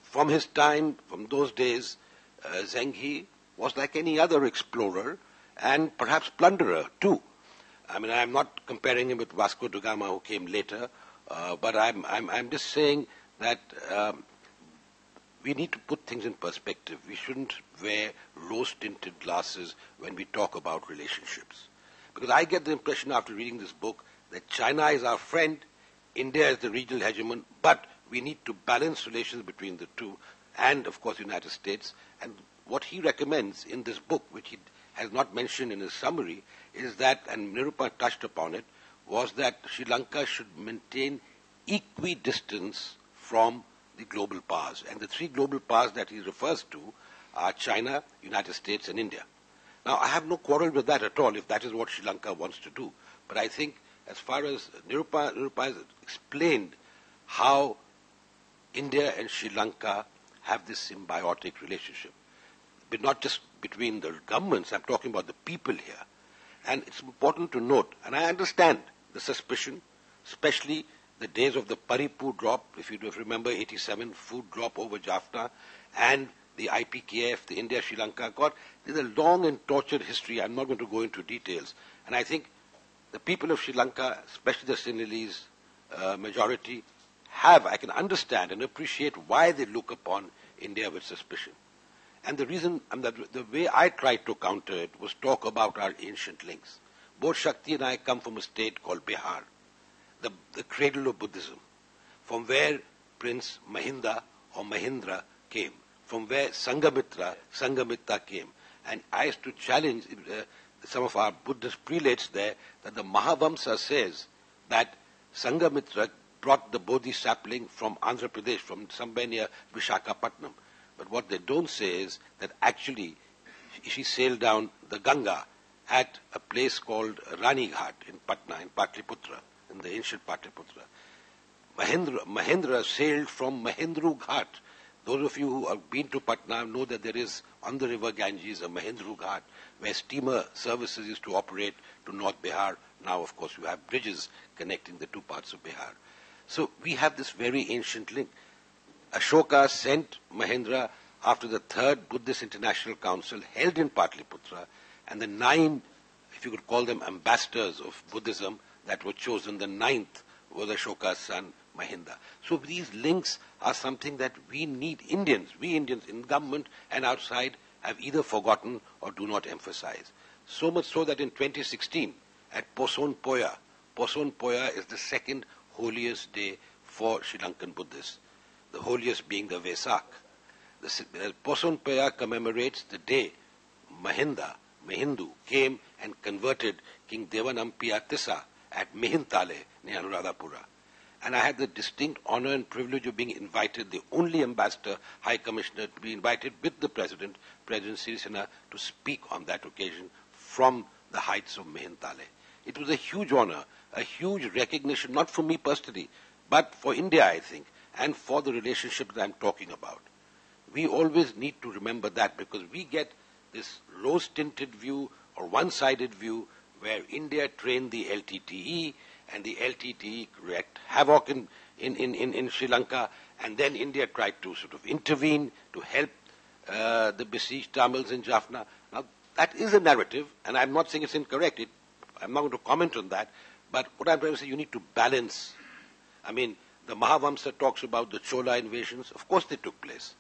From his time, from those days, Zheng He was like any other explorer and perhaps plunderer too. I mean, I'm not comparing him with Vasco da Gama, who came later, but I'm just saying that we need to put things in perspective. We shouldn't wear rose-tinted glasses when we talk about relationships. Because I get the impression after reading this book that China is our friend, India is the regional hegemon, but we need to balance relations between the two, and of course the United States. And what he recommends in this book, which he has not mentioned in his summary, is that, and Nirupama touched upon it, was that Sri Lanka should maintain equidistance from the global powers. And the three global powers that he refers to are China, United States, and India. Now, I have no quarrel with that at all if that is what Sri Lanka wants to do. But I think as far as Nirupama has explained how India and Sri Lanka have this symbiotic relationship, but not just between the governments, I'm talking about the people here. And it's important to note, and I understand the suspicion, especially the days of the Paripu drop, if you remember 87, food drop over Jaffna, and the IPKF, the India-Sri Lanka Accord. There's a long and tortured history. I'm not going to go into details. And I think the people of Sri Lanka, especially the Sinhalese majority, I can understand and appreciate why they look upon India with suspicion. And the reason, the way I tried to counter it was talk about our ancient links. Both Shakti and I come from a state called Bihar, the cradle of Buddhism, from where Prince Mahinda or Mahindra came, from where Sanghamitra came. And I used to challenge some of our Buddhist prelates there that the Mahavamsa says that Sanghamitra brought the Bodhi sapling from Andhra Pradesh, from somewhere near Vishakhapatnam. But what they don't say is that actually she sailed down the Ganga at a place called Rani Ghat in Patna, in Patliputra, in the ancient Patliputra. Mahendra sailed from Mahendru Ghat. Those of you who have been to Patna know that there is, on the river Ganges, a Mahendru Ghat, where steamer services used to operate to North Bihar. Now, of course, you have bridges connecting the two parts of Bihar. So we have this very ancient link. Ashoka sent Mahendra after the third Buddhist International Council held in Patliputra, and the 9, if you could call them ambassadors of Buddhism that were chosen, the 9th was Ashoka's son Mahinda. So these links are something that we Indians in government and outside, have either forgotten or do not emphasize. So much so that in 2016 at Poson Poya is the second holiest day for Sri Lankan Buddhists, the holiest being the Vesak. Poson Poya commemorates the day Mahindu came and converted King Devanampiya Tissa at Mihintale near Anuradhapura. And I had the distinct honor and privilege of being invited, the only ambassador, high commissioner, to be invited with the President Sinha, to speak on that occasion from the heights of Mihintale. It was a huge honor, a huge recognition, not for me personally, but for India, I think, and for the relationship that I'm talking about. We always need to remember that, because we get this rose-tinted view or one-sided view where India trained the LTTE and the LTTE wreaked havoc in Sri Lanka, and then India tried to sort of intervene to help the besieged Tamils in Jaffna. Now, that is a narrative, and I'm not saying it's incorrect. I'm not going to comment on that, but what I'm trying to say, you need to balance. I mean, the Mahavamsa talks about the Chola invasions. Of course they took place.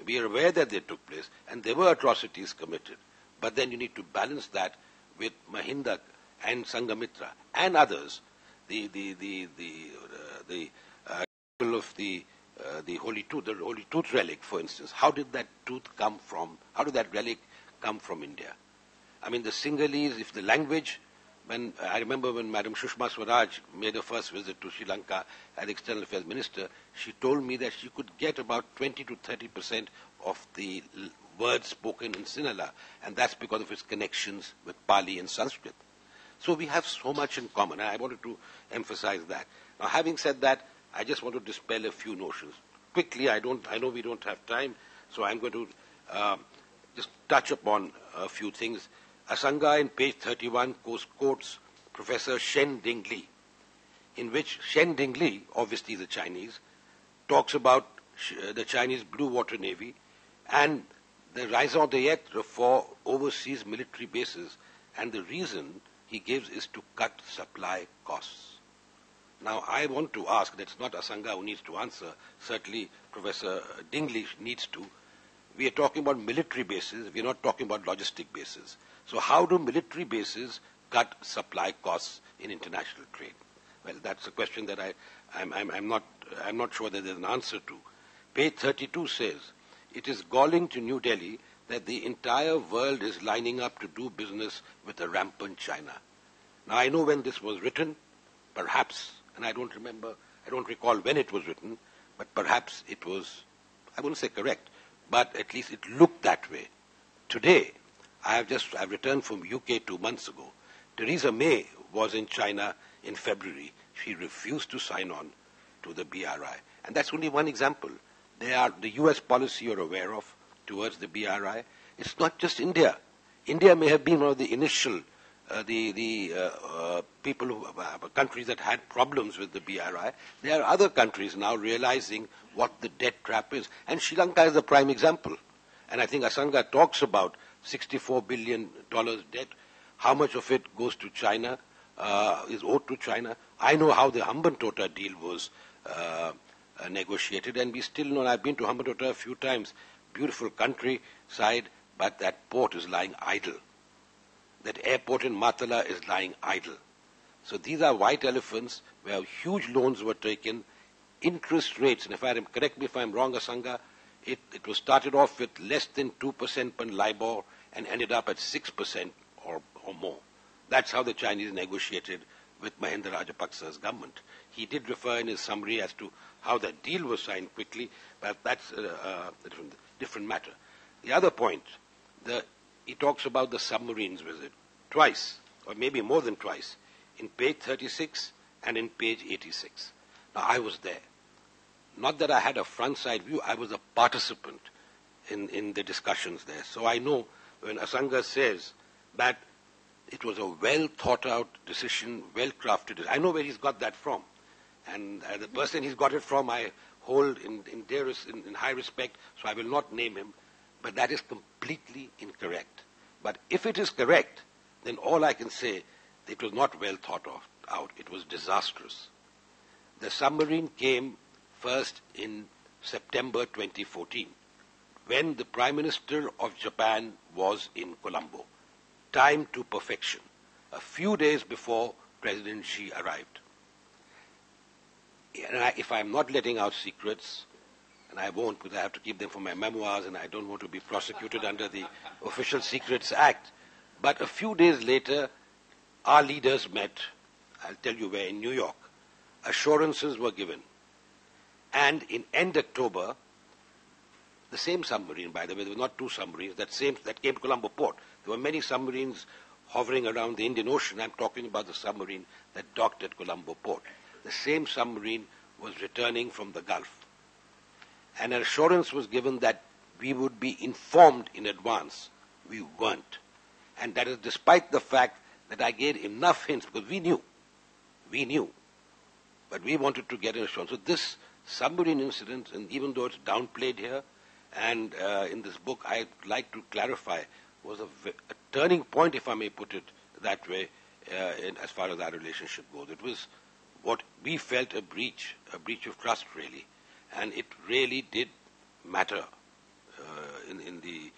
We are aware that they took place, and there were atrocities committed. But then you need to balance that with Mahinda and Sangamitra and others. The Holy Tooth relic, for instance. How did that tooth come from? How did that relic come from India? I mean, the Sinhalese, if the language. I remember when Madam Sushma Swaraj made her first visit to Sri Lanka as External Affairs Minister, she told me that she could get about 20 to 30% of the words spoken in Sinhala, and that's because of its connections with Pali and Sanskrit. So we have so much in common, and I wanted to emphasize that. Now, having said that, I just want to dispel a few notions. Quickly, I know we don't have time, so I'm going to just touch upon a few things. Asanga in page 31 quotes Professor Shen Dingli, in which Shen Dingli, obviously the Chinese, talks about the Chinese Blue Water Navy and the raison d'etre for overseas military bases, and the reason he gives is to cut supply costs. Now, I want to ask, that's not Asanga who needs to answer, certainly Professor Dingli needs to. We are talking about military bases, we are not talking about logistic bases. So how do military bases cut supply costs in international trade? Well, that's a question that I'm not sure that there's an answer to. Page 32 says, it is galling to New Delhi that the entire world is lining up to do business with a rampant China. Now, I know when this was written, perhaps, and I don't recall when it was written, but perhaps it was, I wouldn't say correct, but at least it looked that way. Today, I've returned from UK 2 months ago. Theresa May was in China in February. She refused to sign on to the BRI. And that's only one example. The US policy you're aware of towards the BRI. It's not just India. India may have been one of the initial countries that had problems with the BRI. There are other countries now realizing what the debt trap is. And Sri Lanka is the prime example. And I think Asanga talks about $64 billion debt. How much of it goes to China, is owed to China? I know how the Hambantota deal was negotiated, and we still know. I've been to Hambantota a few times. Beautiful countryside, but that port is lying idle. That airport in Matala is lying idle. So these are white elephants where huge loans were taken, interest rates, and correct me if I'm wrong, Asanga, it was started off with less than 2% per LIBOR and ended up at 6% or more. That's how the Chinese negotiated with Mahinda Rajapaksa's government. He did refer in his summary as to how that deal was signed quickly, but that's a different matter. The other point, he talks about the submarines visit twice, or maybe more than twice, in page 36 and in page 86. Now, I was there. Not that I had a front-side view, I was a participant in the discussions there. So I know when Asanga says that it was a well-thought-out decision, well-crafted. I know where he's got that from. And the person he's got it from, I hold in high respect, so I will not name him. But that is completely incorrect. But if it is correct, then all I can say, it was not well thought out. It was disastrous. The submarine came first in September 2014, when the Prime Minister of Japan was in Colombo. Time to perfection, a few days before President Xi arrived. And if I'm not letting out secrets, and I won't because I have to keep them for my memoirs and I don't want to be prosecuted under the Official Secrets Act, but a few days later, our leaders met, I'll tell you where, in New York. Assurances were given. And in end October, the same submarine, by the way, there were not two submarines, that came to Colombo Port. There were many submarines hovering around the Indian Ocean. I'm talking about the submarine that docked at Colombo Port. The same submarine was returning from the Gulf. and an assurance was given that we would be informed in advance. We weren't. And that is despite the fact that I gave enough hints, because we knew, but we wanted to get an assurance. So this submarine incident, and even though it's downplayed here, and in this book I'd like to clarify, was a turning point, if I may put it that way, as far as our relationship goes. It was what we felt a breach of trust, really, and it really did matter in the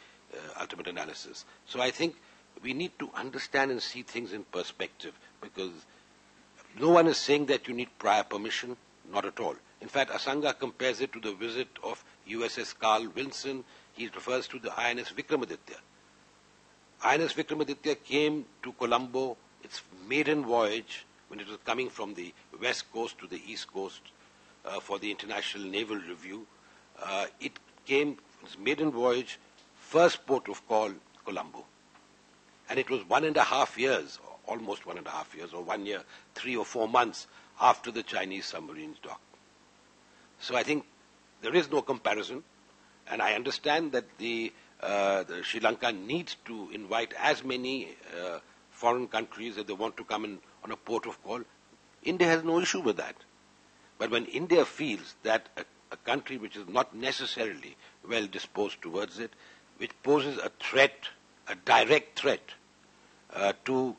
ultimate analysis. So I think we need to understand and see things in perspective, because no one is saying that you need prior permission, not at all. In fact, Asanga compares it to the visit of USS Carl Vinson. He refers to the INS Vikramaditya. INS Vikramaditya came to Colombo, its maiden voyage, when it was coming from the west coast to the east coast for the International Naval Review. It came, its maiden voyage, first port of call, Colombo. And it was 1.5 years, almost 1.5 years, or 1 year, 3 or 4 months after the Chinese submarines docked. So I think there is no comparison, and I understand that the Sri Lanka needs to invite as many foreign countries if they want to come in on a port of call. India has no issue with that. But when India feels that a country which is not necessarily well disposed towards it, which poses a threat, a direct threat to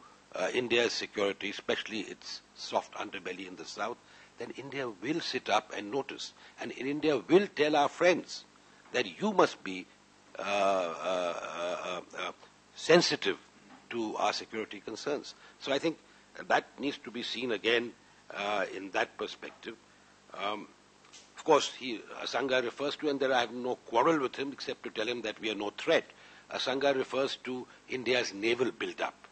India's security, especially its soft underbelly in the south, then India will sit up and notice. And India will tell our friends that you must be sensitive to our security concerns. So I think that needs to be seen again in that perspective. Of course, Asanga refers to, and there I have no quarrel with him except to tell him that we are no threat. Asanga refers to India's naval build-up.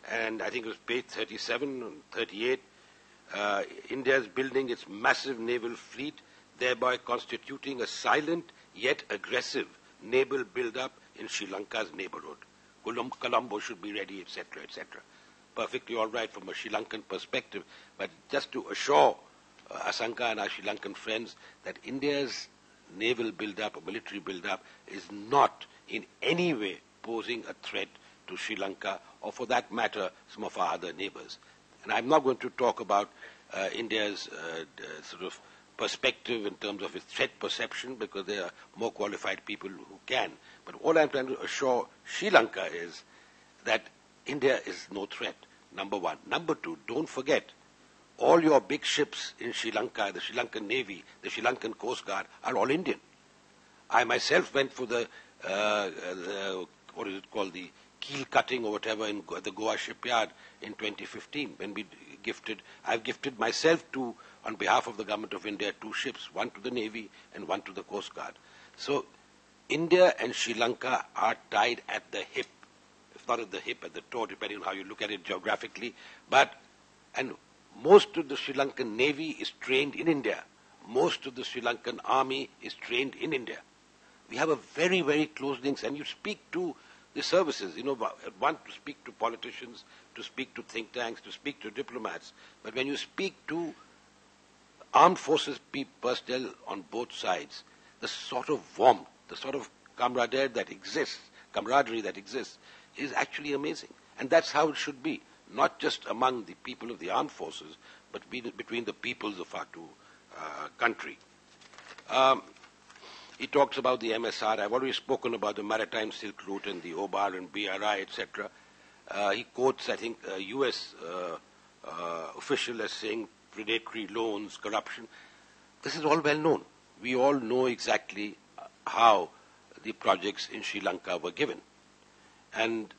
And I think it was page 37 and 38. India is building its massive naval fleet, thereby constituting a silent yet aggressive naval build-up in Sri Lanka's neighborhood. Colombo should be ready, etc., etc. Perfectly all right from a Sri Lankan perspective, but just to assure Asanga and our Sri Lankan friends that India's naval build-up or military build-up is not in any way posing a threat to Sri Lanka, or for that matter, some of our other neighbors. And I'm not going to talk about India's sort of perspective in terms of its threat perception, because there are more qualified people who can. But all I'm trying to assure Sri Lanka is that India is no threat, number one. Number two, don't forget, all your big ships in Sri Lanka, the Sri Lankan Navy, the Sri Lankan Coast Guard, are all Indian. I myself went for the what is it called, the keel cutting or whatever in the Goa shipyard in 2015 when I've gifted myself on behalf of the government of India, 2 ships, one to the Navy and one to the Coast Guard. So India and Sri Lanka are tied at the hip, if not at the hip, at the toe, depending on how you look at it geographically. And most of the Sri Lankan Navy is trained in India. Most of the Sri Lankan Army is trained in India. We have a very, very close links, and you speak to the services, want to speak to politicians, to speak to think tanks, to speak to diplomats. But when you speak to armed forces personnel on both sides, the sort of warmth, the sort of camaraderie that exists is actually amazing. And that's how it should be, not just among the people of the armed forces, but between the peoples of our two country. He talks about the MSR. I've already spoken about the Maritime Silk Route and the OBAR and BRI, etc. He quotes, I think, a U.S. Official as saying predatory loans, corruption. This is all well known. We all know exactly how the projects in Sri Lanka were given. And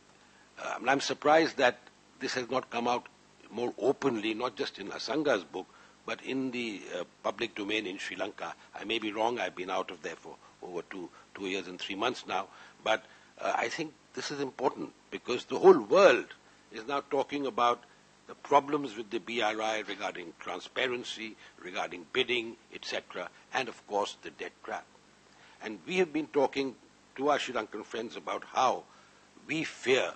I'm surprised that this has not come out more openly, not just in Asanga's book, but in the public domain in Sri Lanka. I may be wrong. I've been out of there for over 2 years and 3 months now. But I think this is important, because the whole world is now talking about the problems with the BRI regarding transparency, regarding bidding, etc., and of course the debt trap. And we have been talking to our Sri Lankan friends about how we fear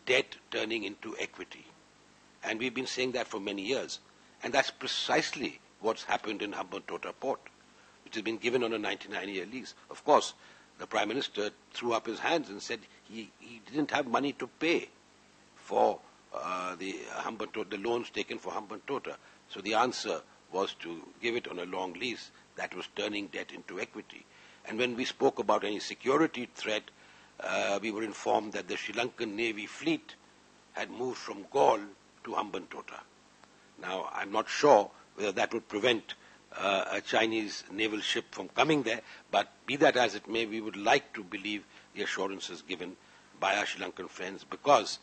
debt turning into equity. And we've been saying that for many years. And that's precisely what's happened in Hambantota Port. which has been given on a 99-year lease. Of course, the Prime Minister threw up his hands and said he didn't have money to pay for the loans taken for Hambantota. So the answer was to give it on a long lease that was turning debt into equity. And when we spoke about any security threat, we were informed that the Sri Lankan Navy fleet had moved from Gaul to Hambantota. Now, I'm not sure whether that would prevent a Chinese naval ship from coming there, but be that as it may, we would like to believe the assurances given by our Sri Lankan friends, because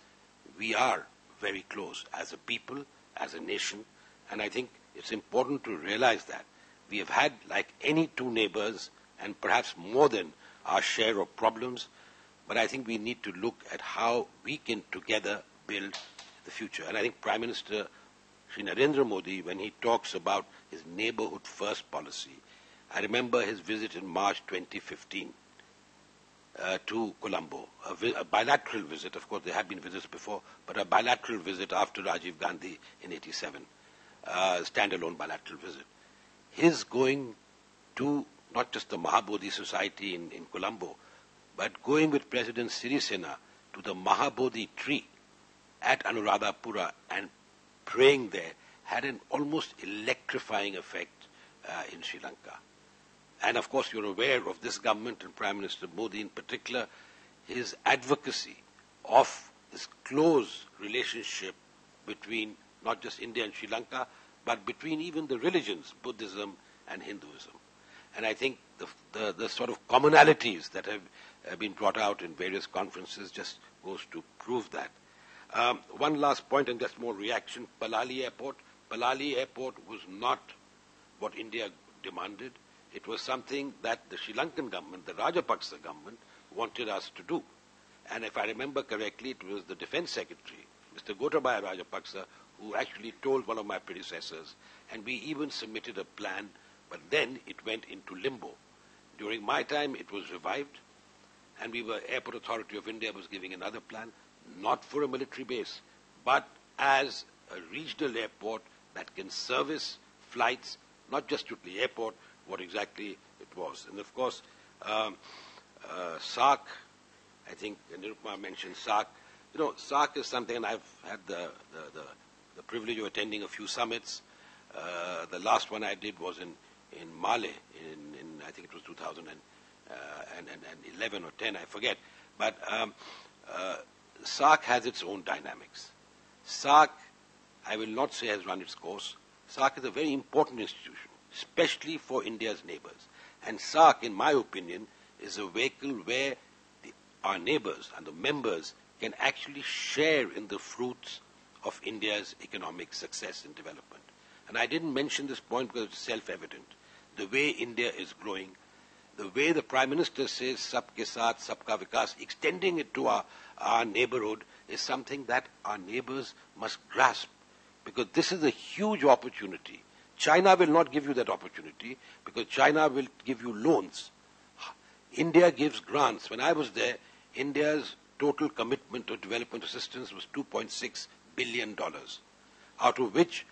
we are very close as a people, as a nation, and I think it's important to realize that we have had, like any two neighbors, and perhaps more than our share of problems, but I think we need to look at how we can together build the future. And I think Prime Minister Shri Narendra Modi, when he talks about his neighborhood first policy, I remember his visit in March 2015 to Colombo, a bilateral visit. Of course, there had been visits before, but a bilateral visit after Rajiv Gandhi in 87, standalone bilateral visit. His going to not just the Mahabodhi Society in Colombo, but going with President Sirisena to the Mahabodhi tree at Anuradhapura and praying there had an almost electrifying effect in Sri Lanka. And of course, you're aware of this government and Prime Minister Modi in particular, his advocacy of this close relationship between not just India and Sri Lanka, but between even the religions, Buddhism and Hinduism. And I think the sort of commonalities that have been brought out in various conferences just goes to prove that. One last point, and just more reaction, Palali Airport. Palali Airport was not what India demanded. It was something that the Sri Lankan government, the Rajapaksa government, wanted us to do. And if I remember correctly, it was the Defense Secretary, Mr. Gotabaya Rajapaksa, who actually told one of my predecessors, and we even submitted a plan, but then it went into limbo. During my time, it was revived, and Airport Authority of India was giving another plan, not for a military base, but as a regional airport that can service flights, not just to the airport, what exactly it was. And of course, SARC, I think Nirupama mentioned SARC. You know, SARC is something, and I've had the privilege of attending a few summits. The last one I did was in Male, in I think it was 2011 or 10, I forget. But SARC has its own dynamics. SARC, I will not say has run its course. SARC is a very important institution, especially for India's neighbors. And SARC, in my opinion, is a vehicle where our neighbors and the members can actually share in the fruits of India's economic success and development. And I didn't mention this point because it's self-evident. The way India is growing, the way the Prime Minister says, Sabke Saath, Sabka Vikas, extending it to our neighborhood is something that our neighbors must grasp. Because this is a huge opportunity. China will not give you that opportunity because China will give you loans. India gives grants. When I was there, India's total commitment to development assistance was $2.6 billion, out of which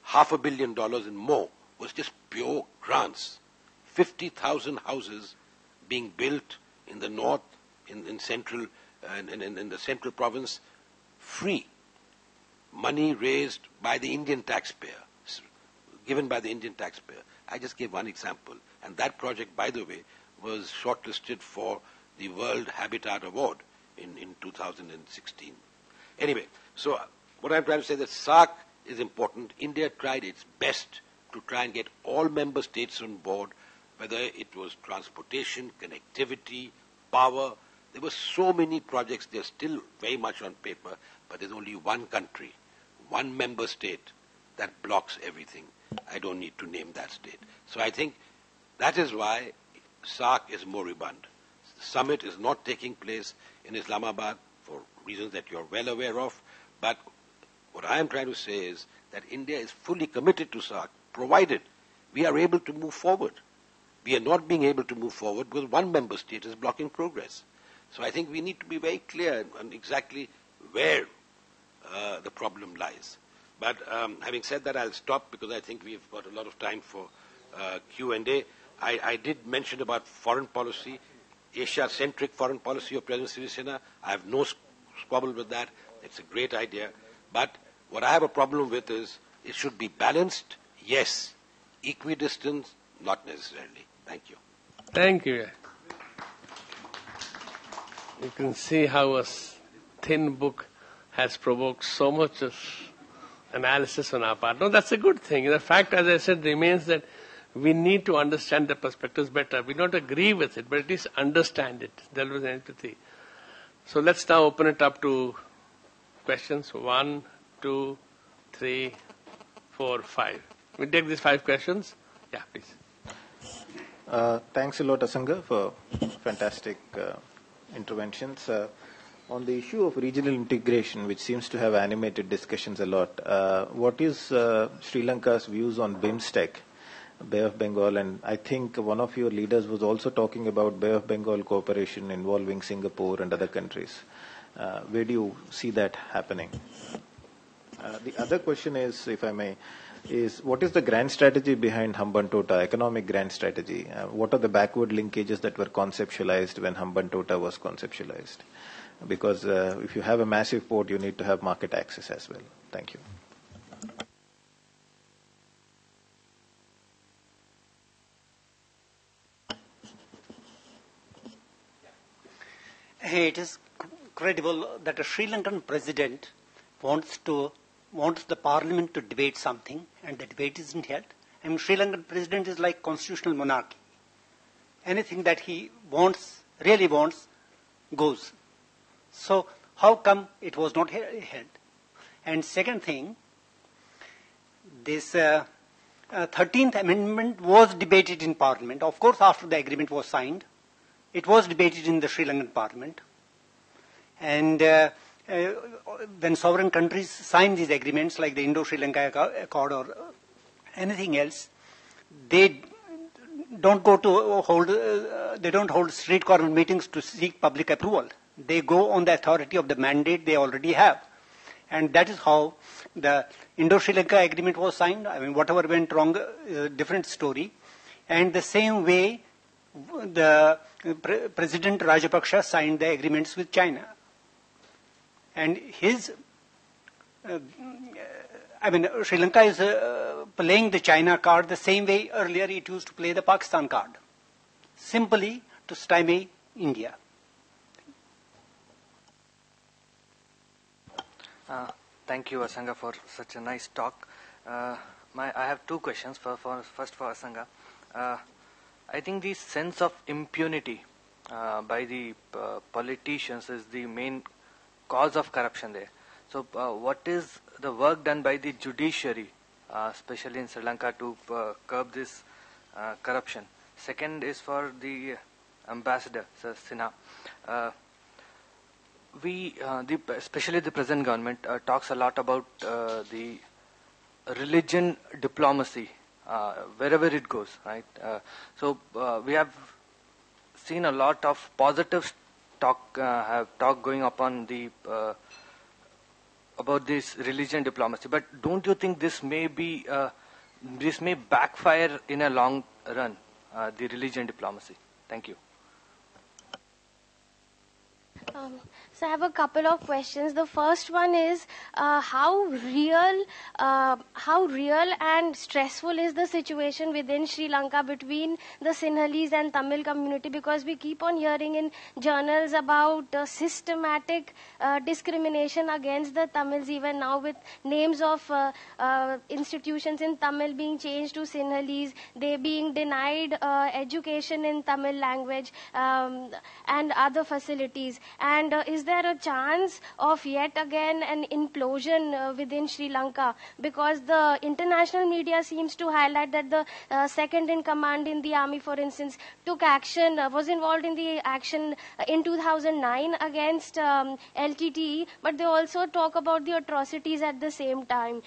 $500 million and more was just pure grants. 50,000 houses being built in the north, in central, in the central province, free. Money raised by the Indian taxpayer, given by the Indian taxpayer. I just gave one example. And that project, by the way, was shortlisted for the World Habitat Award in 2016. Anyway, so what I'm trying to say is that SARC is important. India tried its best to try and get all member states on board, whether it was transportation, connectivity, power. There were so many projects. They're still very much on paper, but there's only one country, one member state that blocks everything. I don't need to name that state. So I think that is why SARC is moribund. The summit is not taking place in Islamabad for reasons that you're well aware of, but what I am trying to say is that India is fully committed to SARC, provided we are able to move forward. We are not being able to move forward because one member state is blocking progress. So I think we need to be very clear on exactly where the problem lies. But having said that, I'll stop because I think we've got a lot of time for Q&A. I did mention about foreign policy, Asia-centric foreign policy of President Sinha. I have no squabble with that. It's a great idea. But what I have a problem with is it should be balanced, yes. Equidistant, not necessarily. Thank you. Thank you. You can see how a thin book has provoked so much of analysis on our part. No, that's a good thing. The fact, as I said, remains that we need to understand the perspectives better. We don't agree with it, but at least understand it. There was empathy. So let's now open it up to questions. 1, 2, 3, 4, 5. We take these 5 questions. Yeah, please. Thanks a lot, Asanga, for fantastic interventions. On the issue of regional integration, which seems to have animated discussions a lot, what is Sri Lanka's views on BIMSTEC, Bay of Bengal? And I think one of your leaders was also talking about Bay of Bengal cooperation involving Singapore and other countries. Where do you see that happening? The other question is, if I may, is what is the grand strategy behind Hambantota, economic grand strategy? What are the backward linkages that were conceptualized when Hambantota was conceptualized? Because if you have a massive port, you need to have market access as well. Thank you. It is credible that a Sri Lankan president wants the parliament to debate something, and the debate isn't held. I mean, Sri Lankan president is like constitutional monarchy. Anything that he wants, really wants, goes. So how come it was not held? And second thing, this 13th Amendment was debated in Parliament. Of course, after the agreement was signed, it was debated in the Sri Lankan Parliament. And when sovereign countries sign these agreements, like the Indo-Sri Lanka Accord or anything else, they don't go to they don't hold street corner meetings to seek public approval. They go on the authority of the mandate they already have. And that is how the Indo-Sri Lanka agreement was signed. I mean, whatever went wrong is a different story. And the same way, the President Rajapaksa signed the agreements with China. And his, Sri Lanka is playing the China card the same way earlier it used to play the Pakistan card. Simply to stymie India. Thank you, Asanga, for such a nice talk. I have 2 questions. First for Asanga. I think the sense of impunity by the politicians is the main cause of corruption there. So what is the work done by the judiciary, especially in Sri Lanka, to curb this corruption? Second is for the ambassador, Sir Sinha. Especially the present government talks a lot about the religion diplomacy wherever it goes, right? So we have seen a lot of positive talk going upon the about this religion diplomacy. But don't you think this may backfire in a long run, the religion diplomacy? Thank you. So I have a couple of questions. The first one is how real and stressful is the situation within Sri Lanka between the Sinhalese and Tamil community, because we keep on hearing in journals about systematic discrimination against the Tamils, even now with names of institutions in Tamil being changed to Sinhalese, they being denied education in Tamil language and other facilities. And is there a chance of yet again an implosion within Sri Lanka? Because the international media seems to highlight that the second in command in the army, for instance, took action, was involved in the action in 2009 against LTTE, but they also talk about the atrocities at the same time.